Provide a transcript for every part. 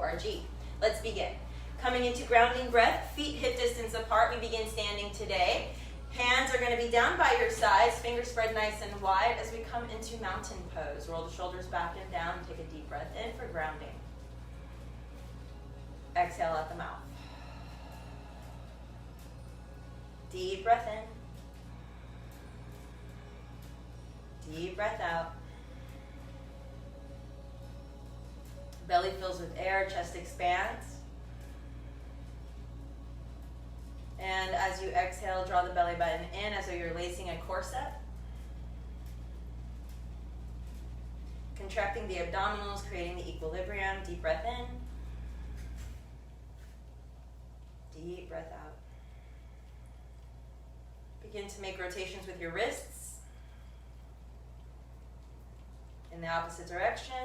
RG. Let's begin. Coming into grounding breath, feet hip distance apart. We begin standing today. Hands are going to be down by your sides, fingers spread nice and wide as we come into mountain pose. Roll the shoulders back and down. Take a deep breath in for grounding. Exhale out the mouth. Deep breath in. Deep breath out. Belly fills with air, chest expands. And as you exhale, draw the belly button in as though you're lacing a corset. Contracting the abdominals, creating the equilibrium. Deep breath in. Deep breath out. Begin to make rotations with your wrists in the opposite direction.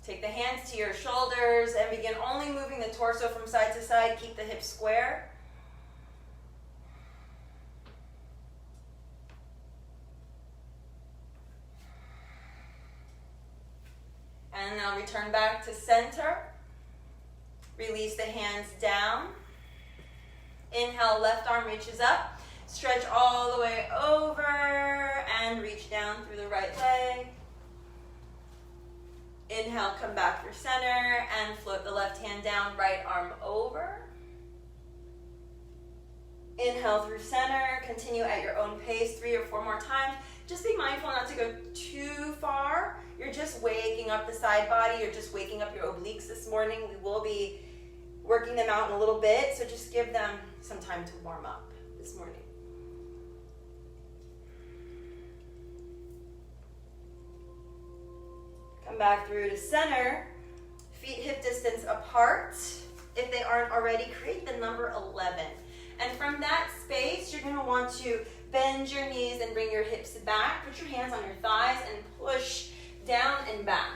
Take the hands to your shoulders and begin only moving the torso from side to side. Keep the hips square. And now return back to center. Release the hands down. Inhale, left arm reaches up. Stretch all the way over and reach down through the right leg. Inhale, come back through center and float the left hand down, right arm over. Inhale through center, continue at your own pace 3 or 4 more times. Just be mindful not to go too far. You're just waking up the side body, you're just waking up your obliques this morning. We will be working them out in a little bit, so just give them some time to warm up this morning. Come back through to center, feet hip distance apart. If they aren't already, create the number 11. And from that space, you're going to want to bend your knees and bring your hips back. Put your hands on your thighs and push down and back.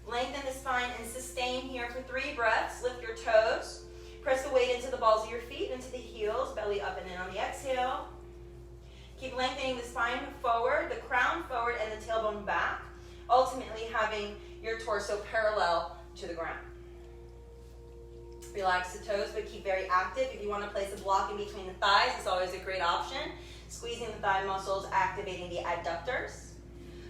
Lengthen the spine and sustain here for 3 breaths. Lift your toes. Press the weight into the balls of your feet, into the heels, belly up and in on the exhale. Keep lengthening the spine forward, the crown forward, and the tailbone back. Ultimately having your torso parallel to the ground. Relax the toes, but keep very active. If you want to place a block in between the thighs, it's always a great option. Squeezing the thigh muscles, activating the adductors.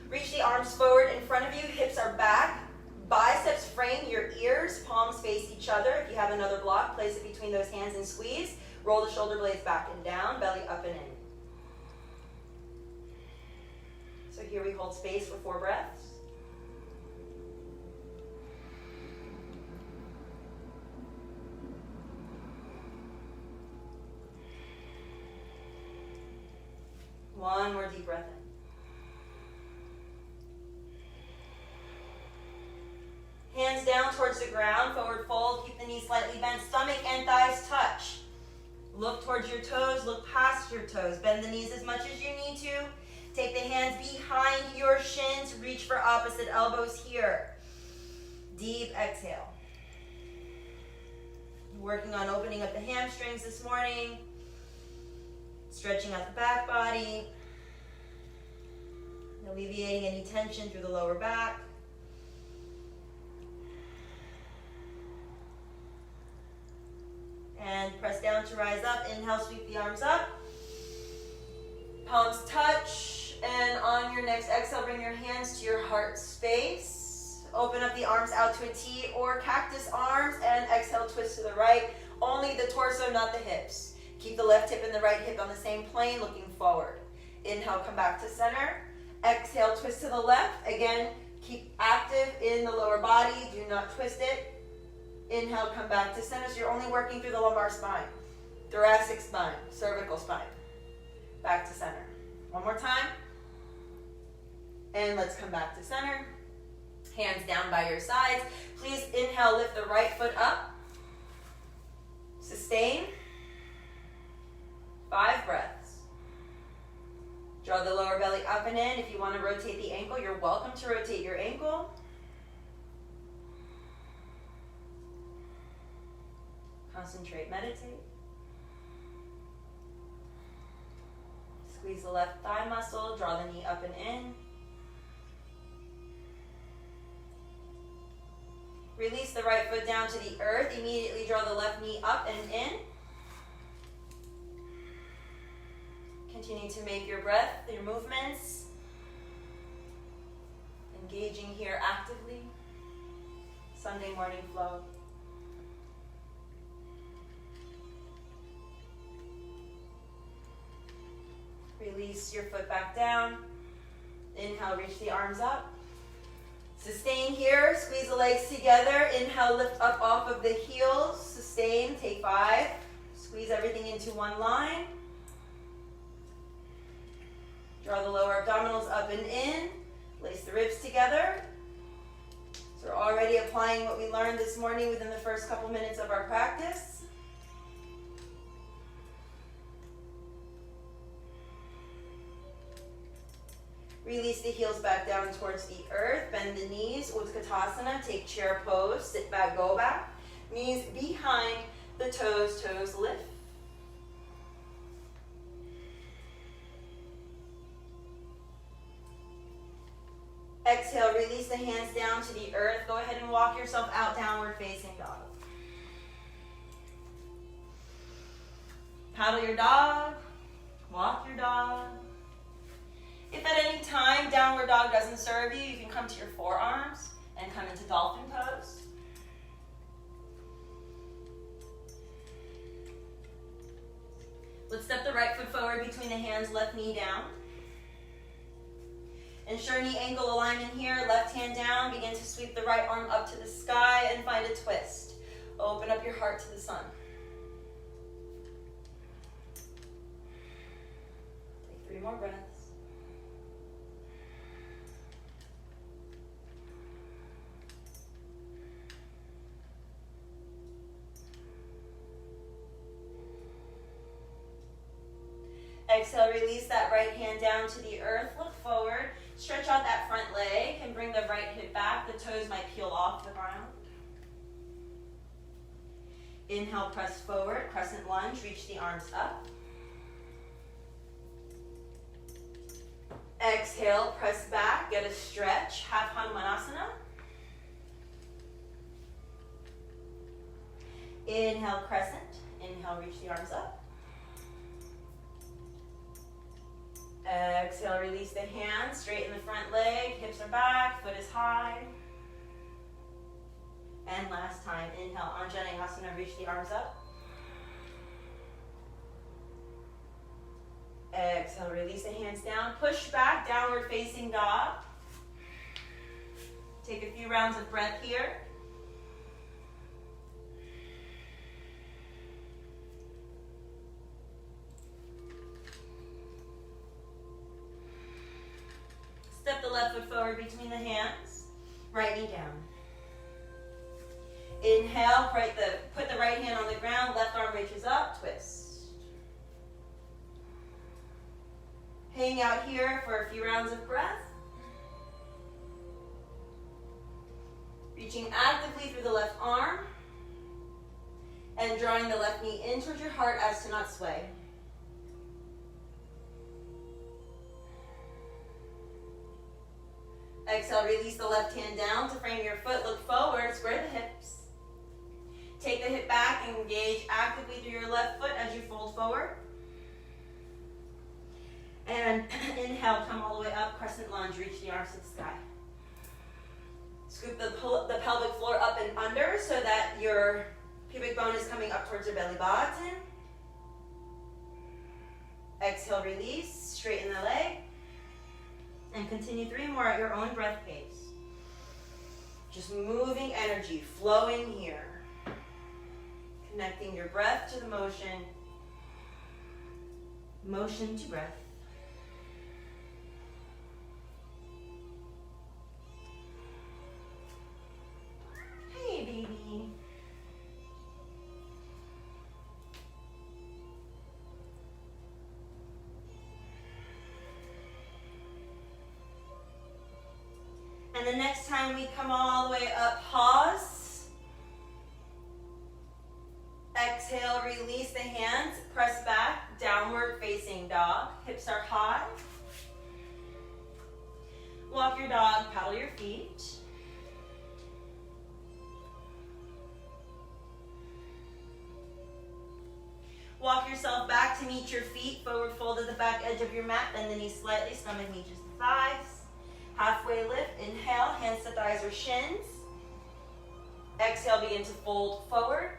Reach the arms forward in front of you, hips are back. Biceps frame your ears, palms face each other. If you have another block, place it between those hands and squeeze. Roll the shoulder blades back and down, belly up and in. So here we hold space for 4 breaths. One more deep breath in. Hands down towards the ground, forward fold, keep the knees slightly bent, stomach and thighs touch. Look towards your toes, look past your toes. Bend the knees as much as you need to. Take the hands behind your shins, reach for opposite elbows here. Deep exhale. Working on opening up the hamstrings this morning. Stretching out the back body. Alleviating any tension through the lower back. And press down to rise up. Inhale, sweep the arms up. Palms touch. And on your next exhale, bring your hands to your heart space. Open up the arms out to a T or cactus arms. And exhale, twist to the right. Only the torso, not the hips. Keep the left hip and the right hip on the same plane, looking forward. Inhale, come back to center. Exhale, twist to the left. Again, keep active in the lower body. Do not twist it. Inhale, come back to center. So you're only working through the lumbar spine, thoracic spine, cervical spine. Back to center. One more time. And let's come back to center. Hands down by your sides. Please inhale, lift the right foot up. Sustain. 5 breaths. Draw the lower belly up and in. If you want to rotate the ankle, you're welcome to rotate your ankle. Concentrate, meditate. Squeeze the left thigh muscle, draw the knee up and in. Release the right foot down to the earth. Immediately draw the left knee up and in. Continue to make your breath, your movements. Engaging here actively. Sunday morning flow. Release your foot back down. Inhale, reach the arms up. Sustain here, squeeze the legs together. Inhale, lift up off of the heels. Sustain, take 5. Squeeze everything into one line. Draw the lower abdominals up and in. Lace the ribs together. So we're already applying what we learned this morning within the first couple minutes of our practice. Release the heels back down towards the earth. Bend the knees. Utkatasana. Take chair pose. Sit back, go back. Knees behind the toes. Toes lift. Exhale. Release the hands down to the earth. Go ahead and walk yourself out, downward facing dog. Paddle your dog. Walk your dog. If at any time downward dog doesn't serve you, you can come to your forearms and come into dolphin pose. Let's step the right foot forward between the hands, left knee down. Ensure knee ankle alignment here, left hand down. Begin to sweep the right arm up to the sky and find a twist. Open up your heart to the sun. Take 3 more breaths. Exhale, release that right hand down to the earth. Look forward. Stretch out that front leg and bring the right hip back. The toes might peel off the ground. Inhale, press forward. Crescent lunge. Reach the arms up. Exhale, press back. Get a stretch. Half Hanumanasana. Inhale, crescent. Inhale, reach the arms up. Exhale, release the hands, straighten the front leg, hips are back, foot is high. And last time, inhale, Anjaneyasana, reach the arms up. Exhale, release the hands down, push back, downward facing dog. Take a few rounds of breath here. Step the left foot forward between the hands. Right knee down. Inhale, put the right hand on the ground. Left arm reaches up. Twist. Hang out here for a few rounds of breath. Reaching actively through the left arm. And drawing the left knee in towards your heart as to not sway. Exhale, release the left hand down to frame your foot. Look forward, square the hips. Take the hip back and engage actively through your left foot as you fold forward. And inhale, come all the way up, crescent lunge, reach the arms to the sky. Scoop the pelvic floor up and under so that your pubic bone is coming up towards your belly button. Exhale, release, straighten the leg. And continue 3 more at your own breath pace. Just moving energy, flowing here. Connecting your breath to the motion. Motion to breath. Hey, baby. And the next time we come all the way up, pause. Exhale, release the hands, press back, downward facing dog. Hips are high. Walk your dog, paddle your feet. Walk yourself back to meet your feet. Forward fold at the back edge of your mat. Bend the knees slightly. Stomach meets the thighs. Halfway lift. Inhale. Hands to thighs or shins. Exhale. Begin to fold forward.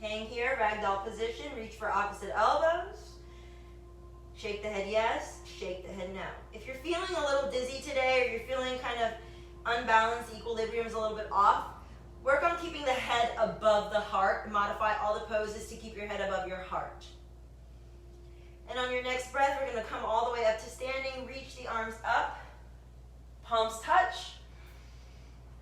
Hang here. Ragdoll position. Reach for opposite elbows. Shake the head yes. Shake the head no. If you're feeling a little dizzy today or you're feeling kind of unbalanced, equilibrium is a little bit off, work on keeping the head above the heart. Modify all the poses to keep your head above your heart. And on your next breath, we're going to come all the way up to standing. Reach the arms up. Palms touch.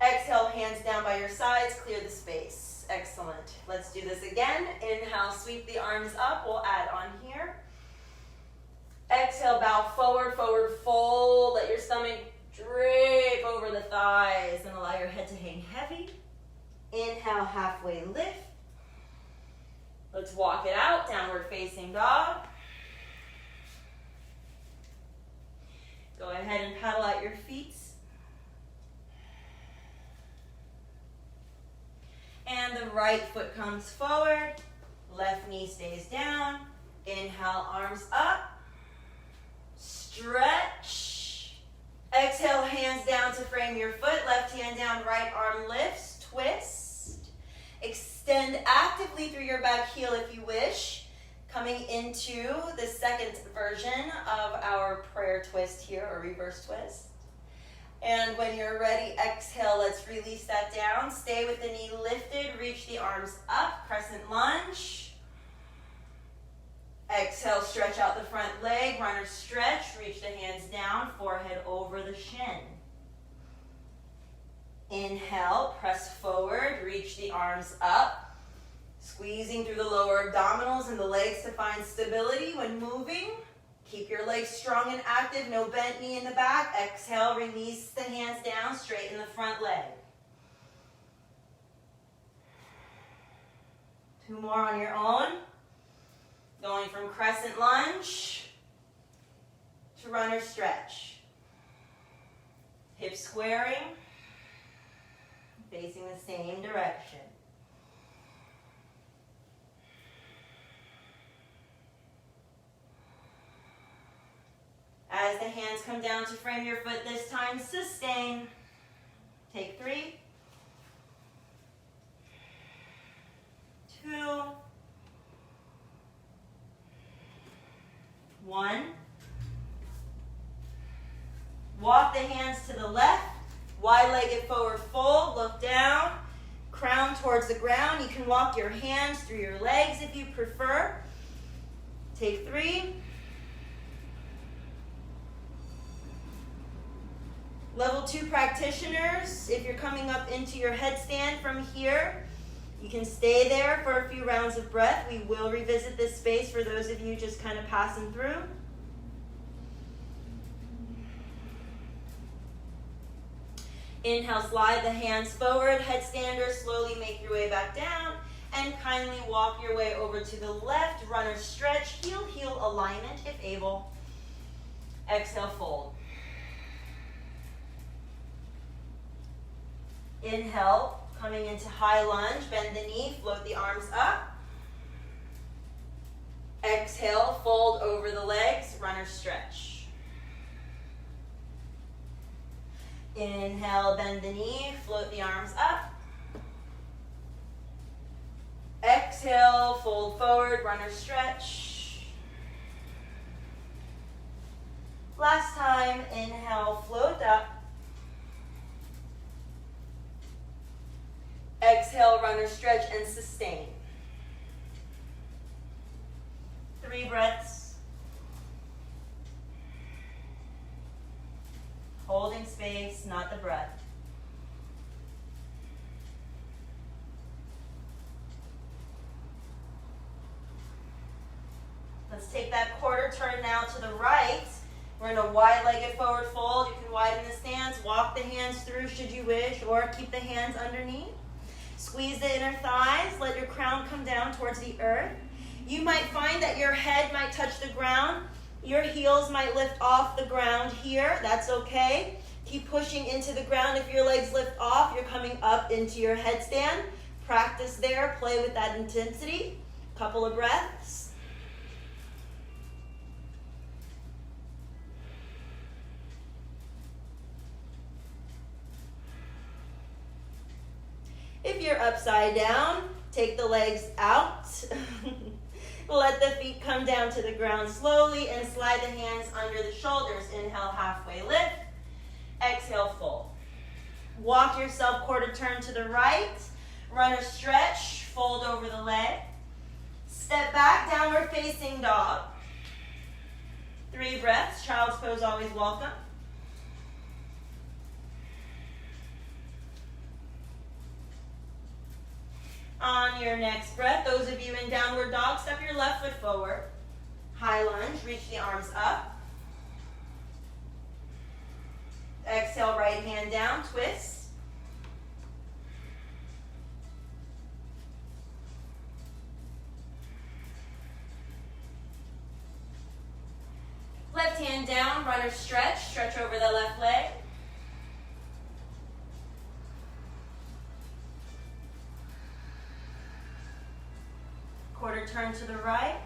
Exhale, hands down by your sides. Clear the space. Excellent. Let's do this again. Inhale, sweep the arms up. We'll add on here. Exhale, bow forward, forward fold. Let your stomach drape over the thighs and allow your head to hang heavy. Inhale, halfway lift. Let's walk it out, downward facing dog. Go ahead and paddle out your feet. And the right foot comes forward. Left knee stays down. Inhale, arms up. Stretch. Exhale, hands down to frame your foot. Left hand down, right arm lifts. Twist. Extend actively through your back heel if you wish. Coming into the second version of our prayer twist here, or reverse twist. And when you're ready, exhale, let's release that down. Stay with the knee lifted, reach the arms up, crescent lunge. Exhale, stretch out the front leg, runner stretch, reach the hands down, forehead over the shin. Inhale, press forward, reach the arms up, squeezing through the lower abdominals and the legs to find stability when moving. Keep your legs strong and active, no bent knee in the back. Exhale, release the hands down, straighten the front leg. 2 more on your own. Going from crescent lunge to runner stretch. Hips squaring, facing the same direction. As the hands come down to frame your foot this time, sustain. Take 3, 2, 1. Walk the hands to the left, wide-legged forward fold, look down, crown towards the ground. You can walk your hands through your legs if you prefer. Take 3. Level 2 practitioners, if you're coming up into your headstand from here, you can stay there for a few rounds of breath. We will revisit this space for those of you just kind of passing through. Inhale, slide the hands forward, headstander, slowly make your way back down, and kindly walk your way over to the left, runner stretch, heel alignment if able. Exhale, fold. Inhale, coming into high lunge, bend the knee, float the arms up. Exhale, fold over the legs, runner stretch. Inhale, bend the knee, float the arms up. Exhale, fold forward, runner stretch. Last time, inhale, float up. Exhale, runner stretch and sustain. 3 breaths. Holding space, not the breath. Let's take that quarter turn now to the right. We're in a wide-legged forward fold. You can widen the stance, walk the hands through should you wish, or keep the hands underneath. Squeeze the inner thighs, let your crown come down towards the earth. You might find that your head might touch the ground. Your heels might lift off the ground here. That's okay. Keep pushing into the ground. If your legs lift off, you're coming up into your headstand. Practice there. Play with that intensity. Couple of breaths. If you're upside down, take the legs out. Let the feet come down to the ground slowly and slide the hands under the shoulders. Inhale, halfway lift. Exhale, fold. Walk yourself quarter turn to the right. Run a stretch, fold over the leg. Step back, downward facing dog. 3 breaths, child's pose always welcome. On your next breath, those of you in downward dog, step your left foot forward. High lunge, reach the arms up. Exhale, right hand down, twist. Left hand down, runner stretch, stretch over the left leg. Quarter turn to the right.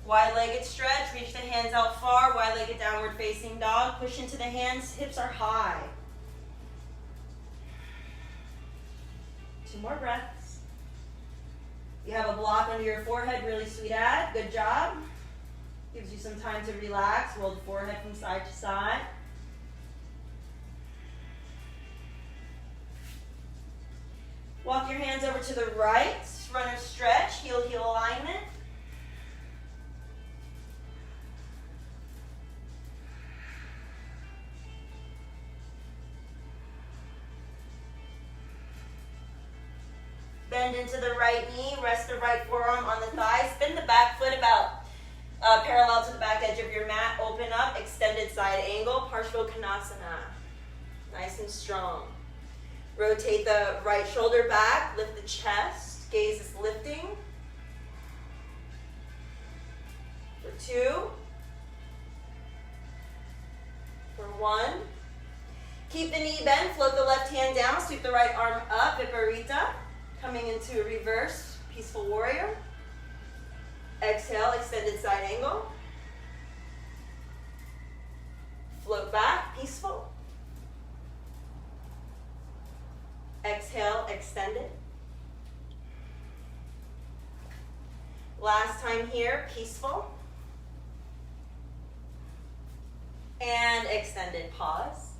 Wide-legged stretch, reach the hands out far, wide-legged downward facing dog. Push into the hands, hips are high. 2 more breaths. You have a block under your forehead, really sweet ad, good job. Gives you some time to relax, roll the forehead from side to side. Walk your hands over to the right, runner stretch, heel alignment. Bend into the right knee, rest the right forearm on the thigh, spin the back foot about parallel to the back edge of your mat, open up, extended side angle, Parshvanottanasana. Nice and strong. Rotate the right shoulder back, lift the chest, gaze is lifting. For 2. For 1. Keep the knee bent, float the left hand down, sweep the right arm up, Viparita. Coming into a reverse, peaceful warrior. Exhale, extended side angle. Float back, peaceful. Exhale, extended. Last time here, peaceful. And extended, pause.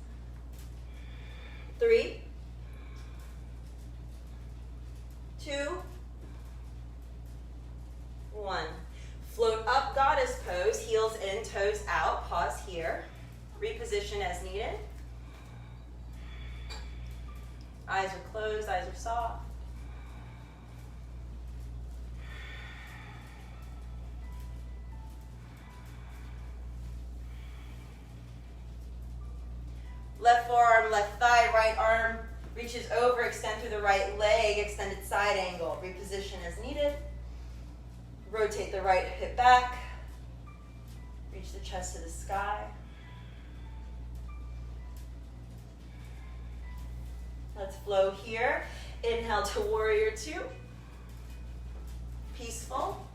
3, 2, 1. Float up, goddess pose, heels in, toes out. Pause here. Reposition as needed. Eyes are closed, eyes are soft. Left forearm, left thigh, right arm reaches over, extend through the right leg, extended side angle. Reposition as needed. Rotate the right hip back. Reach the chest to the sky. Let's flow here. Inhale to warrior 2. Peaceful.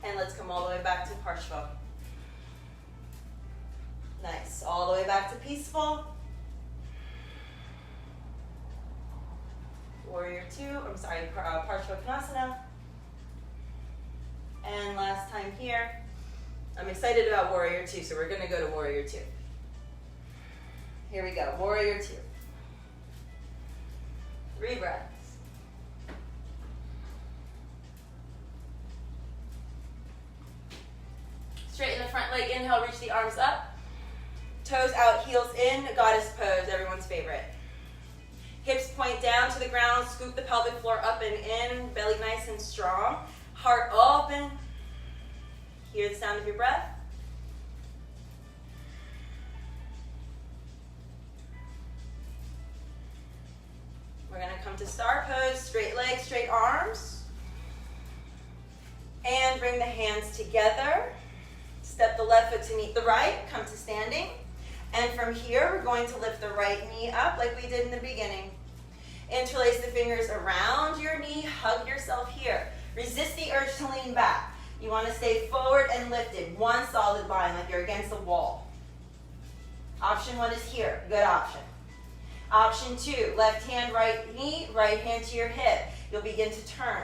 And let's come all the way back to Parshva. Nice. All the way back to peaceful. Warrior 2, Parshvanottanasana. And last time here. I'm excited about warrior 2, so we're going to go to warrior 2. Here we go, warrior 2. 3 breaths. Straighten the front leg, inhale, reach the arms up. Toes out, heels in, goddess pose, everyone's favorite. Hips point down to the ground, scoop the pelvic floor up and in, belly nice and strong. Heart open. Hear the sound of your breath. We're going to come to star pose, straight legs, straight arms. And bring the hands together. Step the left foot to meet the right, come to standing. And from here, we're going to lift the right knee up like we did in the beginning. Interlace the fingers around your knee, hug yourself here. Resist the urge to lean back. You want to stay forward and lifted, one solid line like you're against the wall. Option 1 is here, good option. Option 2, left hand, right knee, right hand to your hip. You'll begin to turn.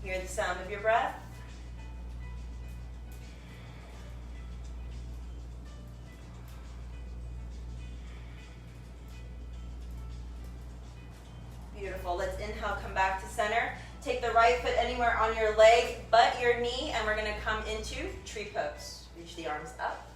Hear the sound of your breath. Beautiful. Let's inhale, come back to center. Take the right foot anywhere on your leg but your knee, and we're going to come into tree pose. Reach the arms up.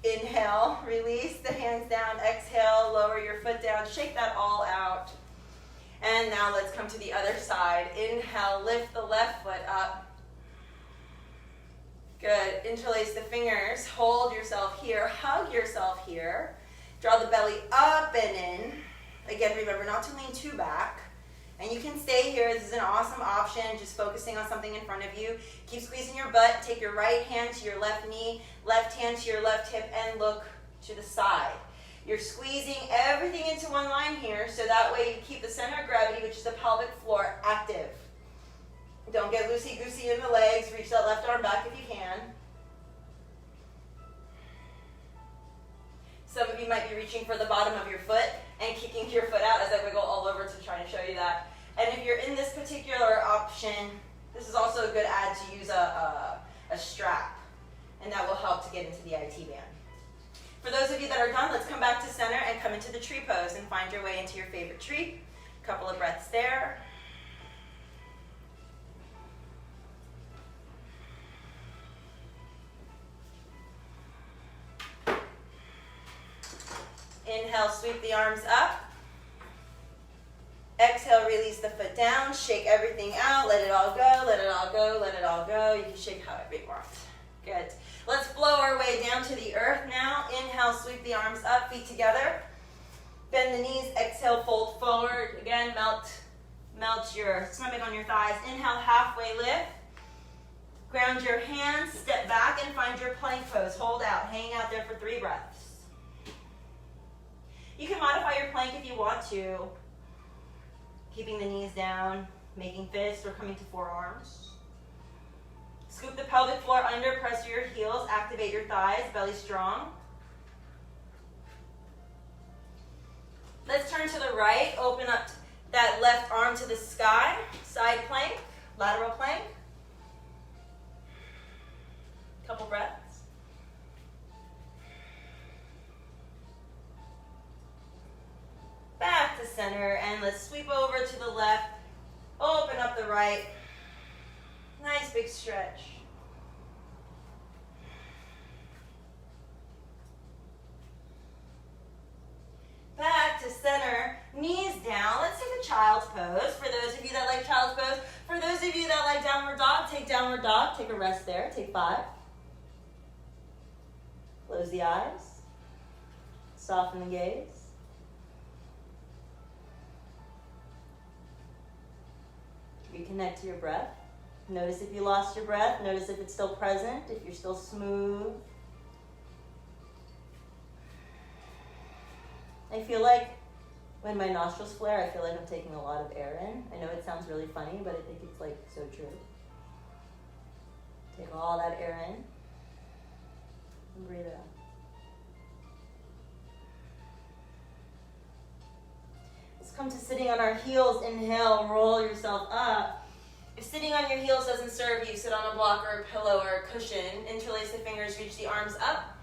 Inhale, release the hands down. Exhale, lower your foot down. Shake that all out. And now let's come to the other side. Inhale, lift the left foot up. Good. Interlace the fingers. Hold yourself here. Hug yourself here. Draw the belly up and in. Again, remember not to lean too back. And you can stay here. This is an awesome option, just focusing on something in front of you. Keep squeezing your butt. Take your right hand to your left knee, left hand to your left hip, and look to the side. You're squeezing everything into one line here, so that way you keep the center of gravity, which is the pelvic floor, active. Don't get loosey-goosey in the legs. Reach that left arm back if you can. Some of you might be reaching for the bottom of your foot and kicking your foot out as I wiggle all over to try and show you that. And if you're in this particular option, this is also a good add to use a strap, and that will help to get into the IT band. For those of you that are done, let's come back to center and come into the tree pose and find your way into your favorite tree. A couple of breaths there. Inhale, sweep the arms up. Exhale, release the foot down. Shake everything out. Let it all go, let it all go, let it all go. You can shake however you want. Good. Let's flow our way down to the earth now. Inhale, sweep the arms up, feet together. Bend the knees. Exhale, fold forward. Again, melt your stomach on your thighs. Inhale, halfway lift. Ground your hands, step back and find your plank pose. Hold out, hang out there for 3 breaths. You can modify your plank if you want to. Keeping the knees down, making fists, or coming to forearms. Scoop the pelvic floor under, press your heels, activate your thighs, belly strong. Let's turn to the right, open up that left arm to the sky, side plank, lateral plank. Couple breaths. Back to center, and let's sweep over to the left, open up the right. Nice big stretch. Back to center, knees down. Let's take a child's pose. For those of you that like child's pose, for those of you that like downward dog, take downward dog. Take a rest there. Take 5. Close the eyes. Soften the gaze. Reconnect to your breath. Notice if you lost your breath. Notice if it's still present, if you're still smooth. I feel like when my nostrils flare, I feel like I'm taking a lot of air in. I know it sounds really funny, but I think it's like so true. Take all that air in and breathe it out. Let's come to sitting on our heels. Inhale, roll yourself up. If sitting on your heels doesn't serve you, sit on a block or a pillow or a cushion. Interlace the fingers, reach the arms up.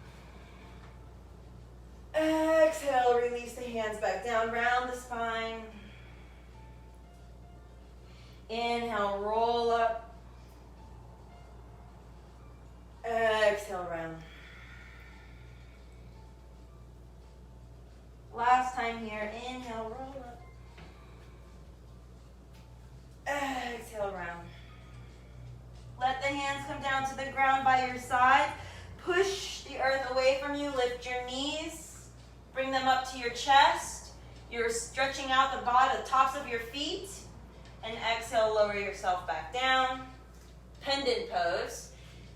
Exhale, release the hands back down, round the spine. Inhale, roll up. Exhale, round. Last time here, inhale, roll up. Exhale, round. Let the hands come down to the ground by your side. Push the earth away from you. Lift your knees. Bring them up to your chest. You're stretching out the bottom, the tops of your feet. And exhale, lower yourself back down. Pendant pose.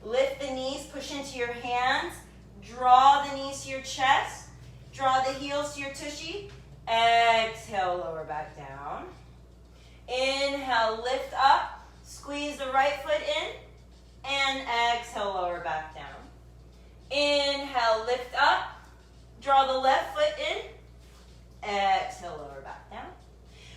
Lift the knees, push into your hands. Draw the knees to your chest. Draw the heels to your tushy. Exhale, lower back down. Inhale, lift up. Squeeze the right foot in. And exhale, lower back down. Inhale, lift up. Draw the left foot in. Exhale, lower back down.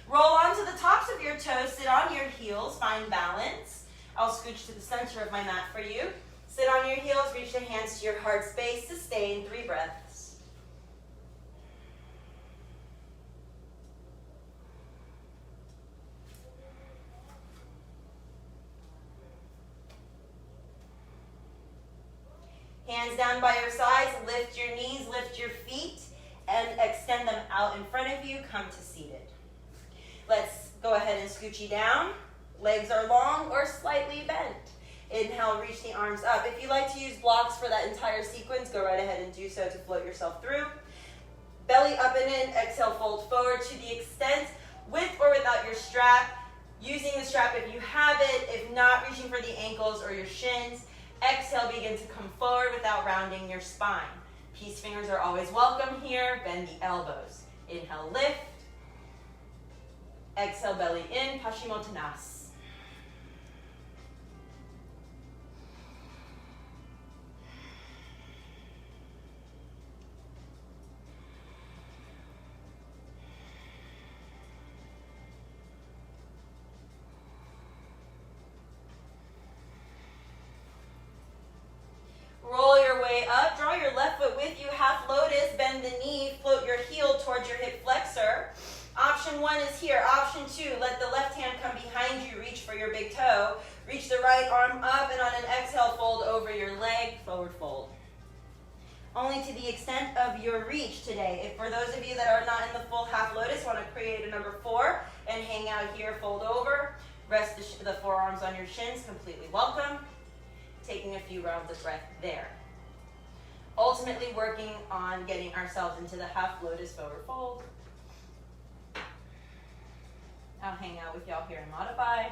Roll onto the tops of your toes. Sit on your heels. Find balance. I'll scooch to the center of my mat for you. Sit on your heels. Reach the hands to your heart space. Sustain 3 breaths. Hands down by your sides, lift your knees, lift your feet, and extend them out in front of you. Come to seated. Let's go ahead and scoochie down. Legs are long or slightly bent. Inhale, reach the arms up. If you like to use blocks for that entire sequence, go right ahead and do so to float yourself through. Belly up and in, exhale, fold forward to the extent, with or without your strap. Using the strap if you have it, if not, reaching for the ankles or your shins. Exhale, begin to come forward without rounding your spine. Peace fingers are always welcome here. Bend the elbows. Inhale, lift. Exhale, belly in, Paschimottanasana. Roll your way up. Draw your left foot with you. Half lotus. Bend the knee. Float your heel towards your hip flexor. Option 1 is here. Option 2, let the left hand come behind you. Reach for your big toe. Reach the right arm up, and on an exhale, fold over your leg. Forward fold. Only to the extent of your reach today. If for those of you that are not in the full half lotus, want to create a number 4 and hang out here, fold over. Rest the forearms on your shins. Completely welcome. Taking a few rounds of breath there. Ultimately working on getting ourselves into the half lotus forward fold. I'll hang out with y'all here and modify.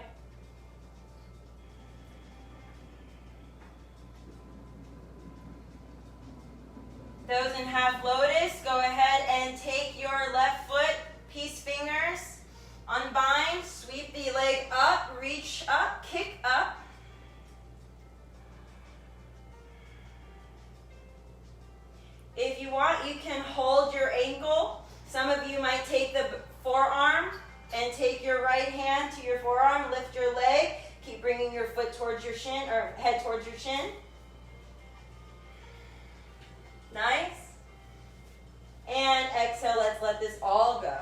Those in half lotus, go ahead and take your left foot, peace fingers, unbind, sweep the leg up, reach up, kick up. If you want, you can hold your ankle. Some of you might take the forearm and take your right hand to your forearm, lift your leg, keep bringing your foot towards your shin, or head towards your shin. Nice. And exhale, let's let this all go.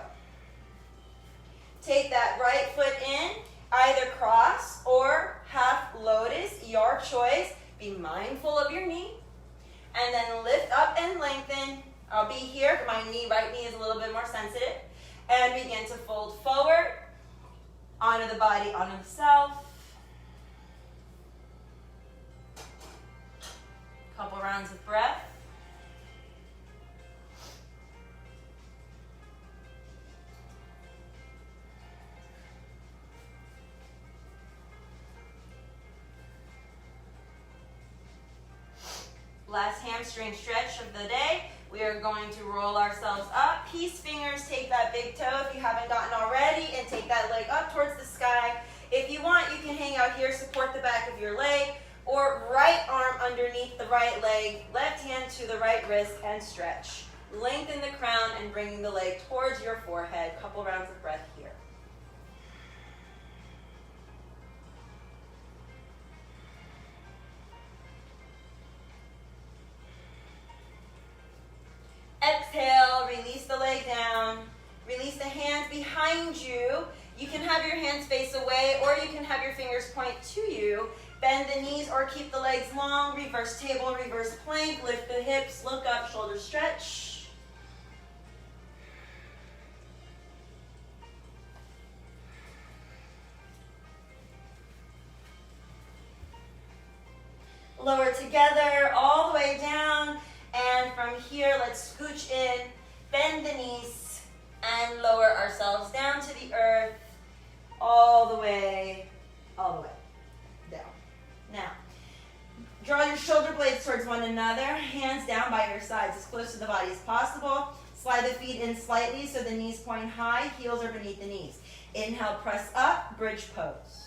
Take that right foot in, either cross or half lotus, your choice. Be mindful of your knee. And then lift up and lengthen. I'll be here. My right knee is a little bit more sensitive. And begin to fold forward. Honor the body, honor the self. Couple rounds of breath. Last hamstring stretch of the day. We are going to roll ourselves up. Peace fingers, take that big toe if you haven't gotten already, and take that leg up towards the sky. If you want, you can hang out here, support the back of your leg, or right arm underneath the right leg, left hand to the right wrist, and stretch. Lengthen the crown and bringing the leg towards your forehead. Couple rounds of breath here. Exhale, release the leg down. Release the hands behind you. You can have your hands face away, or you can have your fingers point to you. Bend the knees or keep the legs long. Reverse table, reverse plank. Lift the hips, look up, shoulder stretch. lower together, all the way down. And from here, let's scooch in, bend the knees, and lower ourselves down to the earth, all the way down. Now, draw your shoulder blades towards one another, hands down by your sides, as close to the body as possible. Slide the feet in slightly so the knees point high, heels are beneath the knees. Inhale, press up, bridge pose.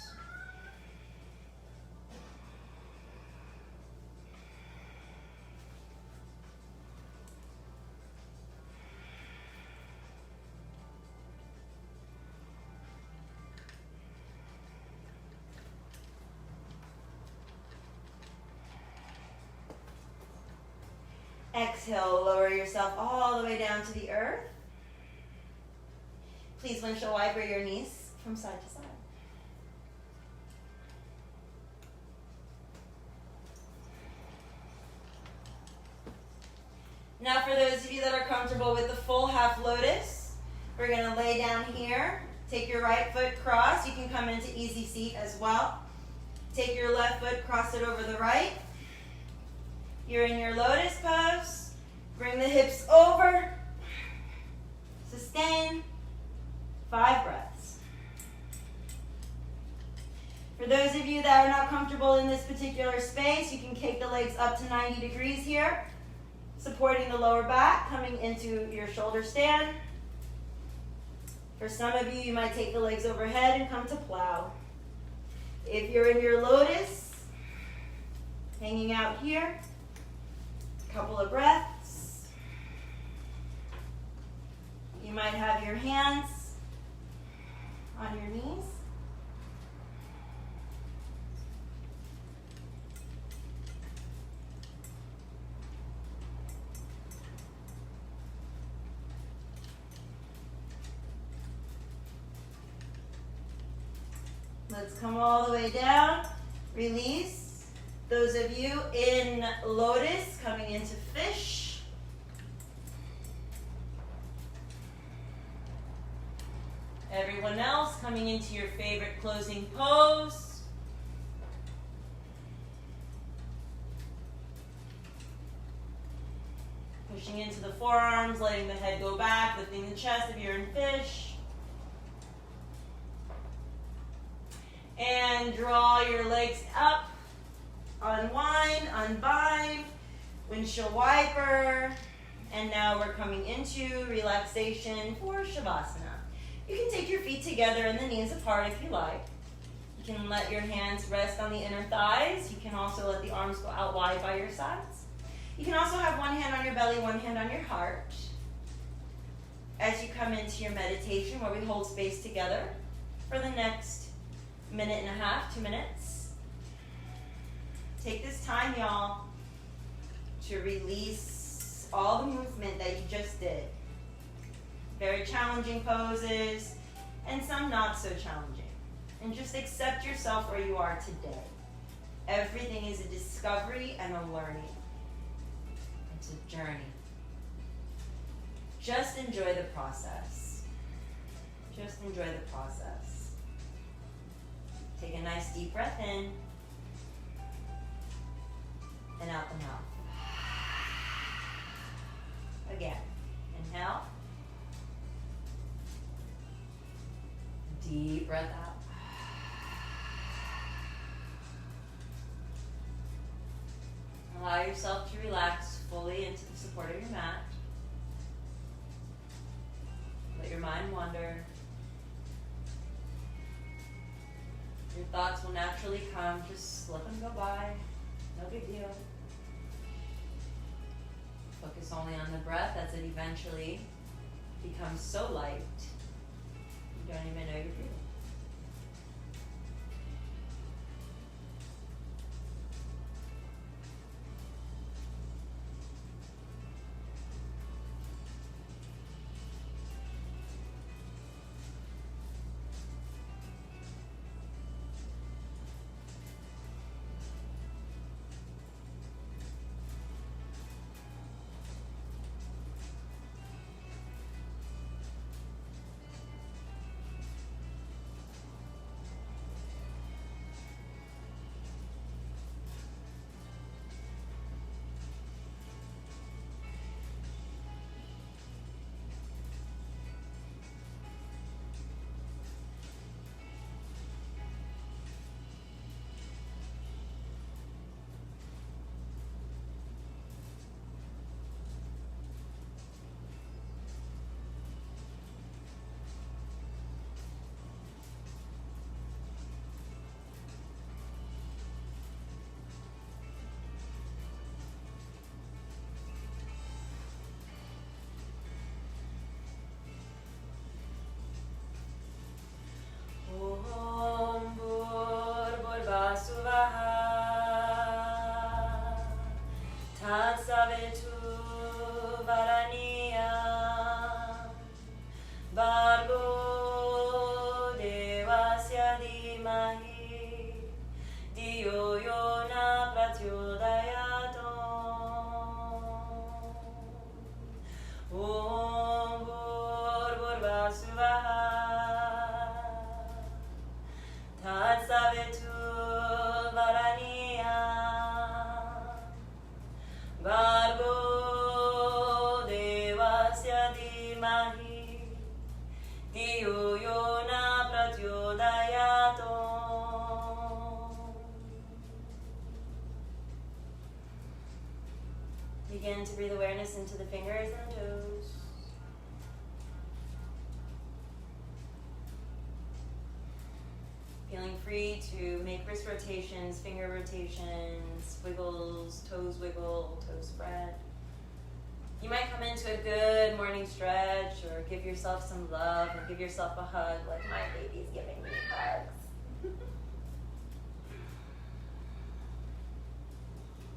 Exhale, lower yourself all the way down to the earth. Please windshield wiper your knees from side to side. Now for those of you that are comfortable with the full half lotus, we're going to lay down here. Take your right foot cross. You can come into easy seat as well. Take your left foot, cross it over the right. You're in your lotus pose. Bring the hips over. Sustain. 5 breaths. For those of you that are not comfortable in this particular space, you can kick the legs up to 90 degrees here, supporting the lower back, coming into your shoulder stand. For some of you, you might take the legs overhead and come to plow. If you're in your lotus, hanging out here, couple of breaths. You might have your hands on your knees. Let's come all the way down. Release. Those of you in lotus coming into fish. Everyone else coming into your favorite closing pose. Pushing into the forearms, letting the head go back, lifting the chest if you're in fish. And draw your legs up. Unwind, unbind, windshield wiper, and now we're coming into relaxation for Shavasana. You can take your feet together and the knees apart if you like. You can let your hands rest on the inner thighs. You can also let the arms go out wide by your sides. You can also have one hand on your belly, one hand on your heart. As you come into your meditation where we hold space together for the next minute and a half, 2 minutes. Take this time, y'all, to release all the movement that you just did. Very challenging poses, and some not so challenging. And just accept yourself where you are today. Everything is a discovery and a learning. It's a journey. Just enjoy the process. Just enjoy the process. Take a nice deep breath in. And out the mouth. Again. Inhale. Deep breath out. Allow yourself to relax fully into the support of your mat. Let your mind wander. Your thoughts will naturally come. Just let them go by. No big deal. Focus only on the breath as it eventually becomes so light you don't even know you're breathing. Begin to breathe awareness into the fingers and toes. Feeling free to make wrist rotations, finger rotations, wiggles, toes wiggle, toes spread. You might come into a good morning stretch or give yourself some love or give yourself a hug like my baby's giving me hugs.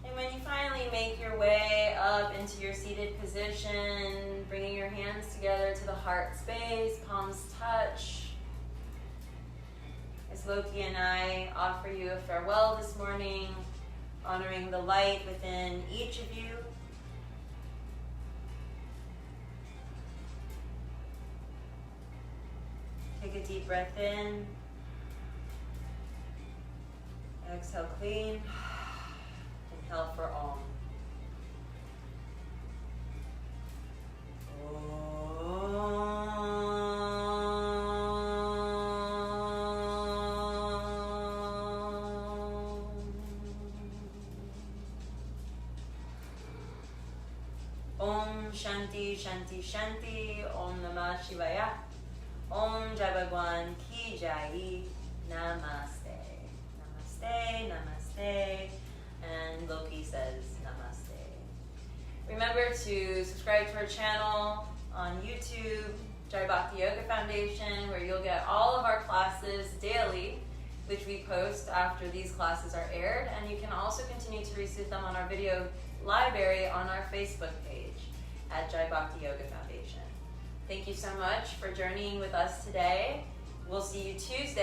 And when you finally make your way up into your seated position, bringing your hands together to the heart space, palms touch, as Loki and I offer you a farewell this morning, honoring the light within each of you. Take a deep breath in. Exhale clean. Inhale for Om. Om Shanti Shanti Shanti. Om Namah Shivaya. Om Jai Bhagwan Ki Jai. Namaste. Namaste, namaste. And Loki says namaste. Remember to subscribe to our channel on YouTube, Jai Bhakti Yoga Foundation, where you'll get all of our classes daily, which we post after these classes are aired. And you can also continue to receive them on our video library on our Facebook page at Jai Bhakti Yoga Foundation. Thank you so much for journeying with us today. We'll see you Tuesday.